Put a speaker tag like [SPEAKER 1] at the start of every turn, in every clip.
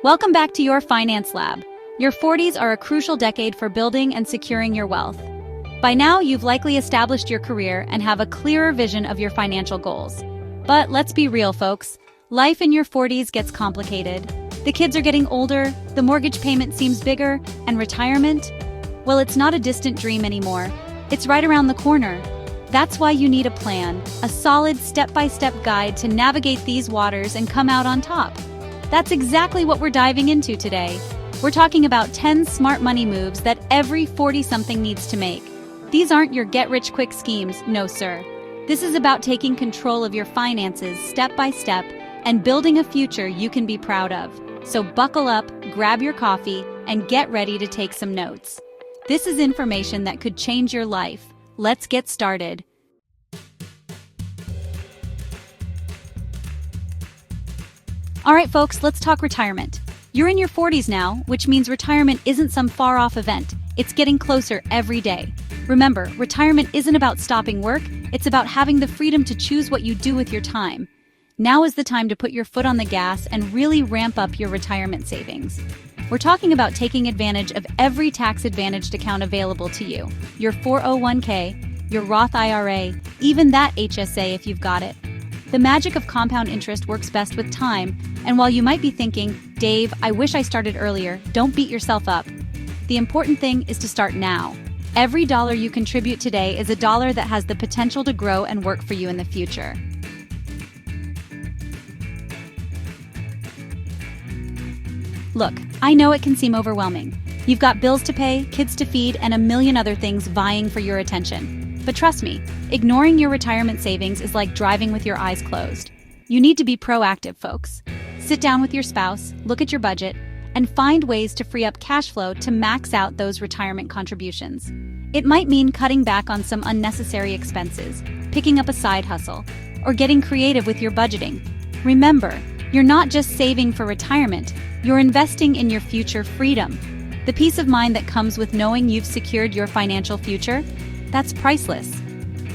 [SPEAKER 1] Welcome back to your Finance Lab. Your 40s are a crucial decade for building and securing your wealth. By now, you've likely established your career and have a clearer vision of your financial goals. But let's be real, folks. Life in your 40s gets complicated. The kids are getting older, the mortgage payment seems bigger, and retirement? Well, it's not a distant dream anymore. It's right around the corner. That's why you need a plan, a solid step-by-step guide to navigate these waters and come out on top. That's exactly what we're diving into today. We're talking about 10 smart money moves that every 40-something needs to make. These aren't your get-rich-quick schemes, no sir. This is about taking control of your finances step by step and building a future you can be proud of. So buckle up, grab your coffee, and get ready to take some notes. This is information that could change your life. Let's get started. All right, folks, let's talk retirement. You're in your 40s now, which means retirement isn't some far-off event. It's getting closer every day. Remember, retirement isn't about stopping work, it's about having the freedom to choose what you do with your time. Now is the time to put your foot on the gas and really ramp up your retirement savings. We're talking about taking advantage of every tax-advantaged account available to you. Your 401k, your Roth IRA, even that HSA if you've got it. The magic of compound interest works best with time, and while you might be thinking, Dave, I wish I started earlier, don't beat yourself up. The important thing is to start now. Every dollar you contribute today is a dollar that has the potential to grow and work for you in the future. Look, I know it can seem overwhelming. You've got bills to pay, kids to feed, and a million other things vying for your attention. But trust me, ignoring your retirement savings is like driving with your eyes closed. You need to be proactive, folks. Sit down with your spouse, look at your budget, and find ways to free up cash flow to max out those retirement contributions. It might mean cutting back on some unnecessary expenses, picking up a side hustle, or getting creative with your budgeting. Remember, you're not just saving for retirement, you're investing in your future freedom. The peace of mind that comes with knowing you've secured your financial future, that's priceless.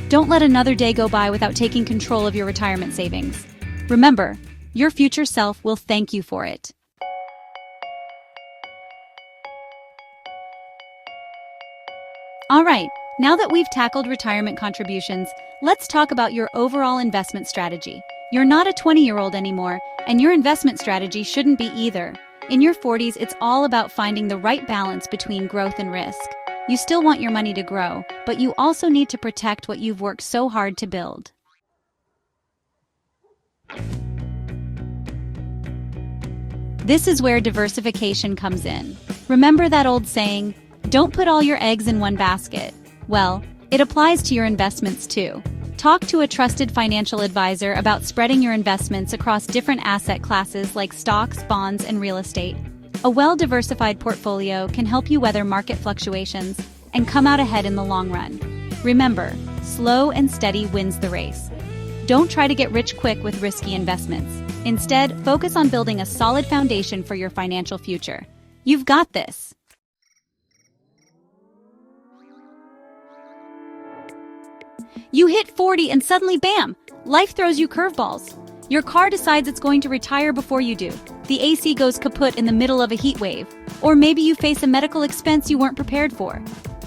[SPEAKER 1] Don't let another day go by without taking control of your retirement savings. Remember, your future self will thank you for it. All right, now that we've tackled retirement contributions, let's talk about your overall investment strategy. You're not a 20-year-old anymore, and your investment strategy shouldn't be either. In your 40s, it's all about finding the right balance between growth and risk. You still want your money to grow, but you also need to protect what you've worked so hard to build. This is where diversification comes in. Remember that old saying, don't put all your eggs in one basket? Well, it applies to your investments too. Talk to a trusted financial advisor about spreading your investments across different asset classes like stocks, bonds, and real estate. A well-diversified portfolio can help you weather market fluctuations and come out ahead in the long run. Remember, slow and steady wins the race. Don't try to get rich quick with risky investments. Instead, focus on building a solid foundation for your financial future. You've got this. You hit 40 and suddenly bam! Life throws you curveballs. Your car decides it's going to retire before you do. The AC goes kaput in the middle of a heat wave. Or maybe you face a medical expense you weren't prepared for.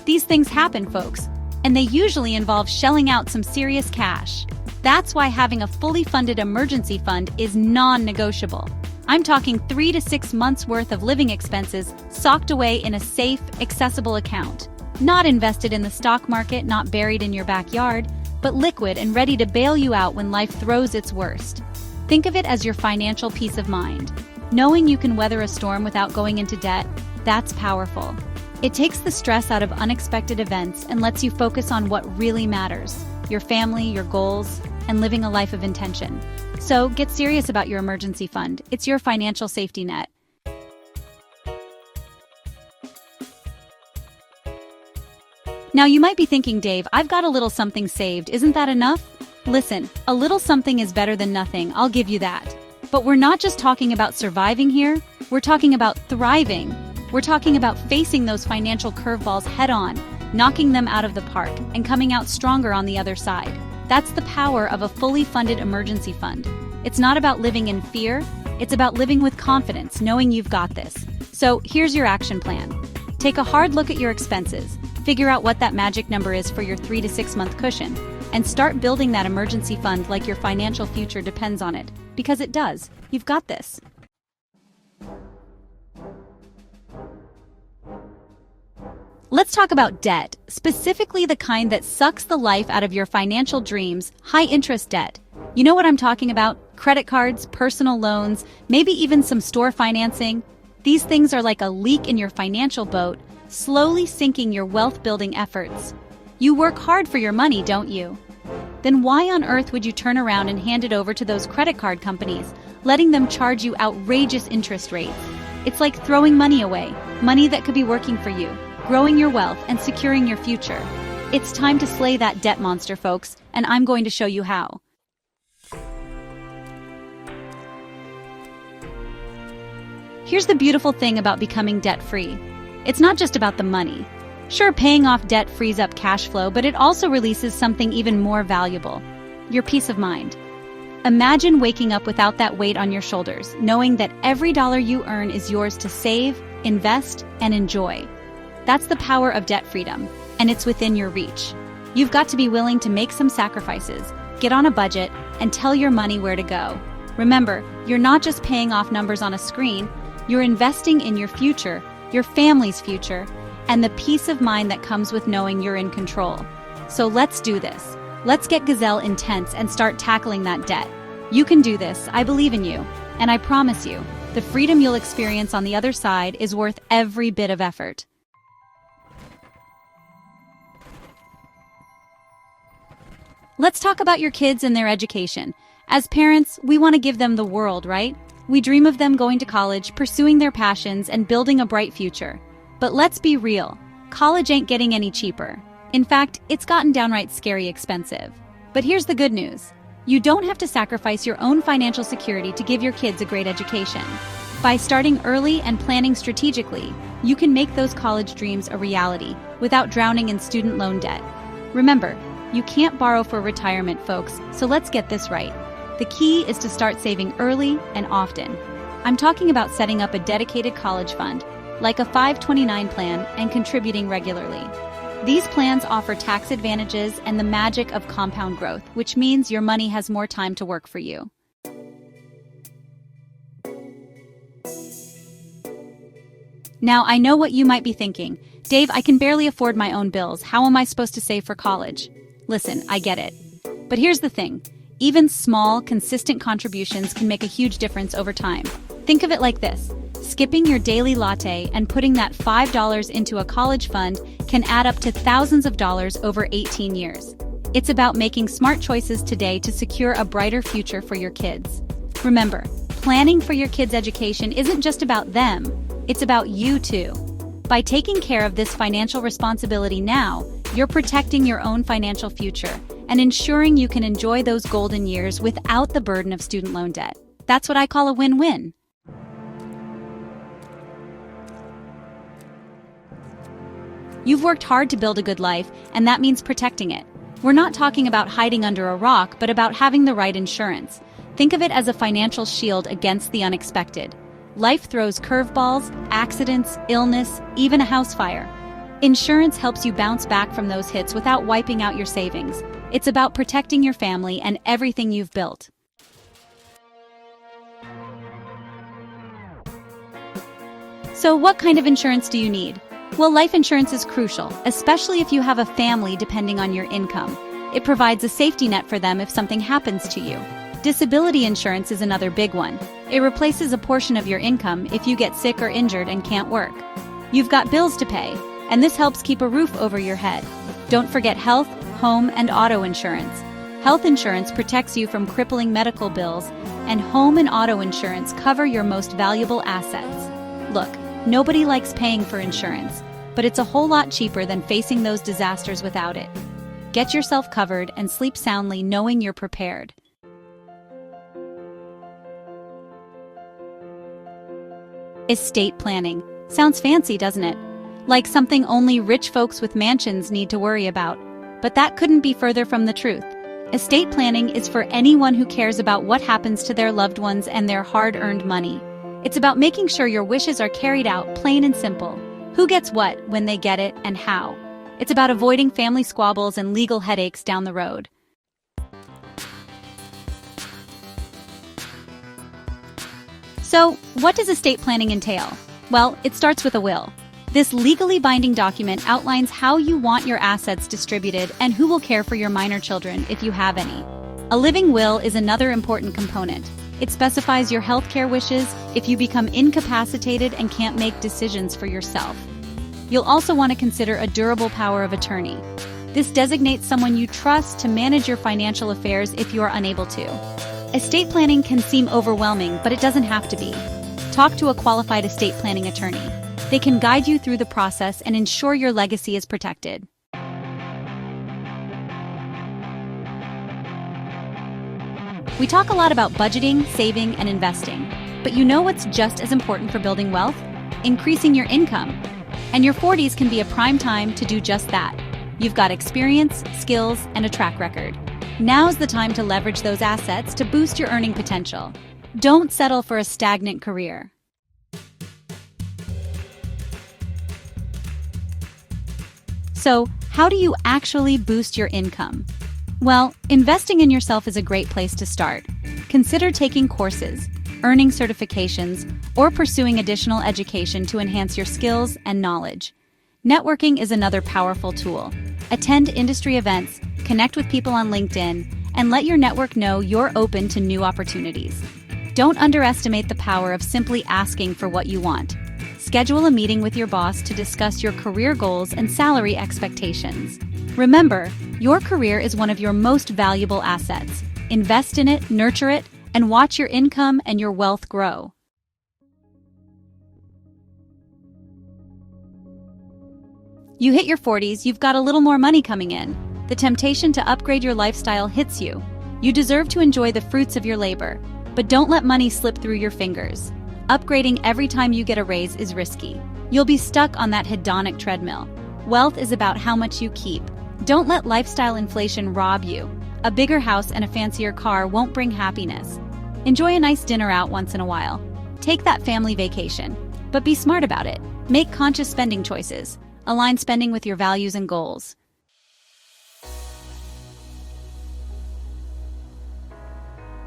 [SPEAKER 1] These things happen, folks, and they usually involve shelling out some serious cash. That's why having a fully funded emergency fund is non-negotiable. I'm talking 3 to 6 months worth of living expenses socked away in a safe, accessible account. Not invested in the stock market, not buried in your backyard, but liquid and ready to bail you out when life throws its worst. Think of it as your financial peace of mind. Knowing you can weather a storm without going into debt, that's powerful. It takes the stress out of unexpected events and lets you focus on what really matters, your family, your goals, and living a life of intention. So get serious about your emergency fund. It's your financial safety net. Now you might be thinking, Dave, I've got a little something saved. Isn't that enough? Listen, a little something is better than nothing, I'll give you that. But we're not just talking about surviving here, we're talking about thriving. We're talking about facing those financial curveballs head on, knocking them out of the park, and coming out stronger on the other side. That's the power of a fully funded emergency fund. It's not about living in fear, It's about living with confidence, knowing you've got this. So here's your action plan. Take a hard look at your expenses, figure out what that magic number is for your 3 to 6 month cushion, and start building that emergency fund like your financial future depends on it. Because it does. You've got this. Let's talk about debt, specifically the kind that sucks the life out of your financial dreams, high-interest debt. You know what I'm talking about? Credit cards, personal loans, maybe even some store financing. These things are like a leak in your financial boat, slowly sinking your wealth-building efforts. You work hard for your money, don't you? Then why on earth would you turn around and hand it over to those credit card companies, letting them charge you outrageous interest rates? It's like throwing money away, money that could be working for you, growing your wealth and securing your future. It's time to slay that debt monster, folks, and I'm going to show you how. Here's the beautiful thing about becoming debt-free. It's not just about the money. Sure, paying off debt frees up cash flow, but it also releases something even more valuable: your peace of mind. Imagine waking up without that weight on your shoulders, knowing that every dollar you earn is yours to save, invest, and enjoy. That's the power of debt freedom, and it's within your reach. You've got to be willing to make some sacrifices, get on a budget, and tell your money where to go. Remember, you're not just paying off numbers on a screen, you're investing in your future, your family's future, and the peace of mind that comes with knowing you're in control. So let's do this. Let's get Gazelle intense and start tackling that debt. You can do this, I believe in you, and I promise you, the freedom you'll experience on the other side is worth every bit of effort. Let's talk about your kids and their education. As parents, we want to give them the world, right? We dream of them going to college, pursuing their passions, and building a bright future. But let's be real, college ain't getting any cheaper. In fact, it's gotten downright scary expensive. But here's the good news. You don't have to sacrifice your own financial security to give your kids a great education. By starting early and planning strategically, you can make those college dreams a reality without drowning in student loan debt. Remember, you can't borrow for retirement, folks, so let's get this right. The key is to start saving early and often. I'm talking about setting up a dedicated college fund, like a 529 plan, and contributing regularly. These plans offer tax advantages and the magic of compound growth, which means your money has more time to work for you. Now, I know what you might be thinking. Dave, I can barely afford my own bills. How am I supposed to save for college? Listen, I get it. But here's the thing. Even small, consistent contributions can make a huge difference over time. Think of it like this. Skipping your daily latte and putting that $5 into a college fund can add up to thousands of dollars over 18 years. It's about making smart choices today to secure a brighter future for your kids. Remember, planning for your kids' education isn't just about them, it's about you too. By taking care of this financial responsibility now, you're protecting your own financial future and ensuring you can enjoy those golden years without the burden of student loan debt. That's what I call a win-win. You've worked hard to build a good life, and that means protecting it. We're not talking about hiding under a rock, but about having the right insurance. Think of it as a financial shield against the unexpected. Life throws curveballs, accidents, illness, even a house fire. Insurance helps you bounce back from those hits without wiping out your savings. It's about protecting your family and everything you've built. So what kind of insurance do you need? Well, life insurance is crucial, especially if you have a family depending on your income. It provides a safety net for them if something happens to you. Disability insurance is another big one. It replaces a portion of your income if you get sick or injured and can't work. You've got bills to pay, and this helps keep a roof over your head. Don't forget health, home, and auto insurance. Health insurance protects you from crippling medical bills, and home and auto insurance cover your most valuable assets. Look, nobody likes paying for insurance, but it's a whole lot cheaper than facing those disasters without it. Get yourself covered and sleep soundly knowing you're prepared. Estate planning. Sounds fancy, doesn't it? Like something only rich folks with mansions need to worry about. But that couldn't be further from the truth. Estate planning is for anyone who cares about what happens to their loved ones and their hard-earned money. It's about making sure your wishes are carried out, plain and simple. Who gets what, when they get it, and how. It's about avoiding family squabbles and legal headaches down the road. So, what does estate planning entail? Well, it starts with a will. This legally binding document outlines how you want your assets distributed and who will care for your minor children if you have any. A living will is another important component. It specifies your healthcare wishes if you become incapacitated and can't make decisions for yourself. You'll also want to consider a durable power of attorney. This designates someone you trust to manage your financial affairs if you are unable to. Estate planning can seem overwhelming, but it doesn't have to be. Talk to a qualified estate planning attorney. They can guide you through the process and ensure your legacy is protected. We talk a lot about budgeting, saving, and investing, but you know what's just as important for building wealth? Increasing your income. And your 40s can be a prime time to do just that. You've got experience, skills, and a track record. Now's the time to leverage those assets to boost your earning potential. Don't settle for a stagnant career. So, how do you actually boost your income? Well, investing in yourself is a great place to start. Consider taking courses, earning certifications, or pursuing additional education to enhance your skills and knowledge. Networking is another powerful tool. Attend industry events, connect with people on LinkedIn, and let your network know you're open to new opportunities. Don't underestimate the power of simply asking for what you want. Schedule a meeting with your boss to discuss your career goals and salary expectations. Remember, your career is one of your most valuable assets. Invest in it, nurture it, and watch your income and your wealth grow. You hit your 40s, you've got a little more money coming in. The temptation to upgrade your lifestyle hits you. You deserve to enjoy the fruits of your labor, but don't let money slip through your fingers. Upgrading every time you get a raise is risky. You'll be stuck on that hedonic treadmill. Wealth is about how much you keep. Don't let lifestyle inflation rob you. A bigger house and a fancier car won't bring happiness. Enjoy a nice dinner out once in a while. Take that family vacation. But be smart about it. Make conscious spending choices. Align spending with your values and goals.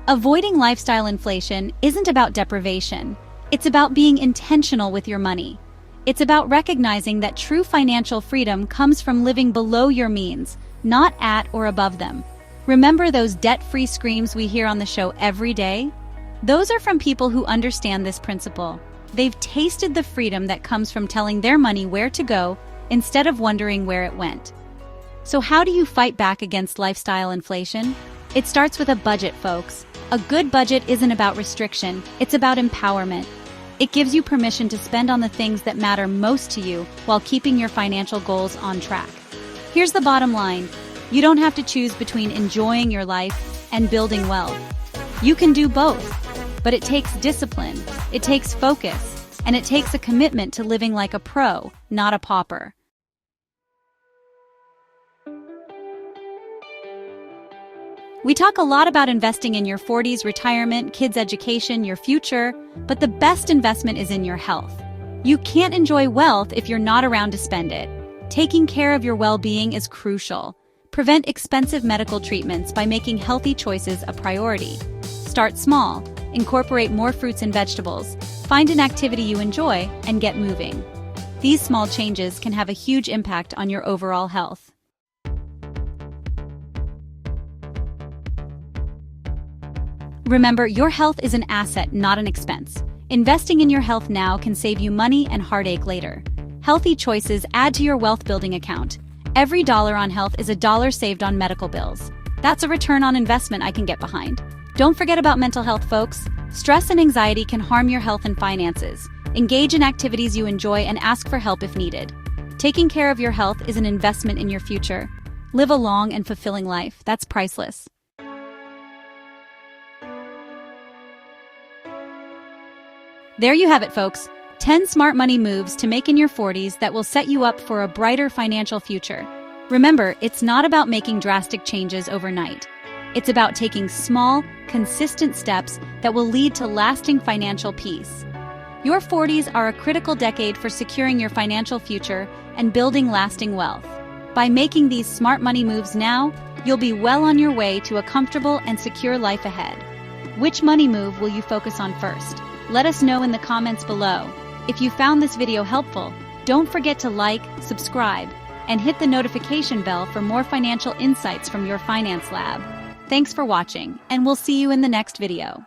[SPEAKER 1] Avoiding lifestyle inflation isn't about deprivation. It's about being intentional with your money. It's about recognizing that true financial freedom comes from living below your means, not at or above them. Remember those debt-free screams we hear on the show every day? Those are from people who understand this principle. They've tasted the freedom that comes from telling their money where to go instead of wondering where it went. So how do you fight back against lifestyle inflation? It starts with a budget, folks. A good budget isn't about restriction, it's about empowerment. It gives you permission to spend on the things that matter most to you while keeping your financial goals on track. Here's the bottom line. You don't have to choose between enjoying your life and building wealth. You can do both, but it takes discipline, it takes focus, and it takes a commitment to living like a pro, not a pauper. We talk a lot about investing in your 40s, retirement, kids' education, your future, but the best investment is in your health. You can't enjoy wealth if you're not around to spend it. Taking care of your well-being is crucial. Prevent expensive medical treatments by making healthy choices a priority. Start small, incorporate more fruits and vegetables, find an activity you enjoy, and get moving. These small changes can have a huge impact on your overall health. Remember, your health is an asset, not an expense. Investing in your health now can save you money and heartache later. Healthy choices add to your wealth-building account. Every dollar on health is a dollar saved on medical bills. That's a return on investment I can get behind. Don't forget about mental health, folks. Stress and anxiety can harm your health and finances. Engage in activities you enjoy and ask for help if needed. Taking care of your health is an investment in your future. Live a long and fulfilling life. That's priceless. There you have it, folks. 10 smart money moves to make in your 40s that will set you up for a brighter financial future. Remember, it's not about making drastic changes overnight. It's about taking small, consistent steps that will lead to lasting financial peace. Your 40s are a critical decade for securing your financial future and building lasting wealth. By making these smart money moves now, you'll be well on your way to a comfortable and secure life ahead. Which money move will you focus on first? Let us know in the comments below. If you found this video helpful, don't forget to like, subscribe, and hit the notification bell for more financial insights from your finance lab. Thanks for watching, and we'll see you in the next video.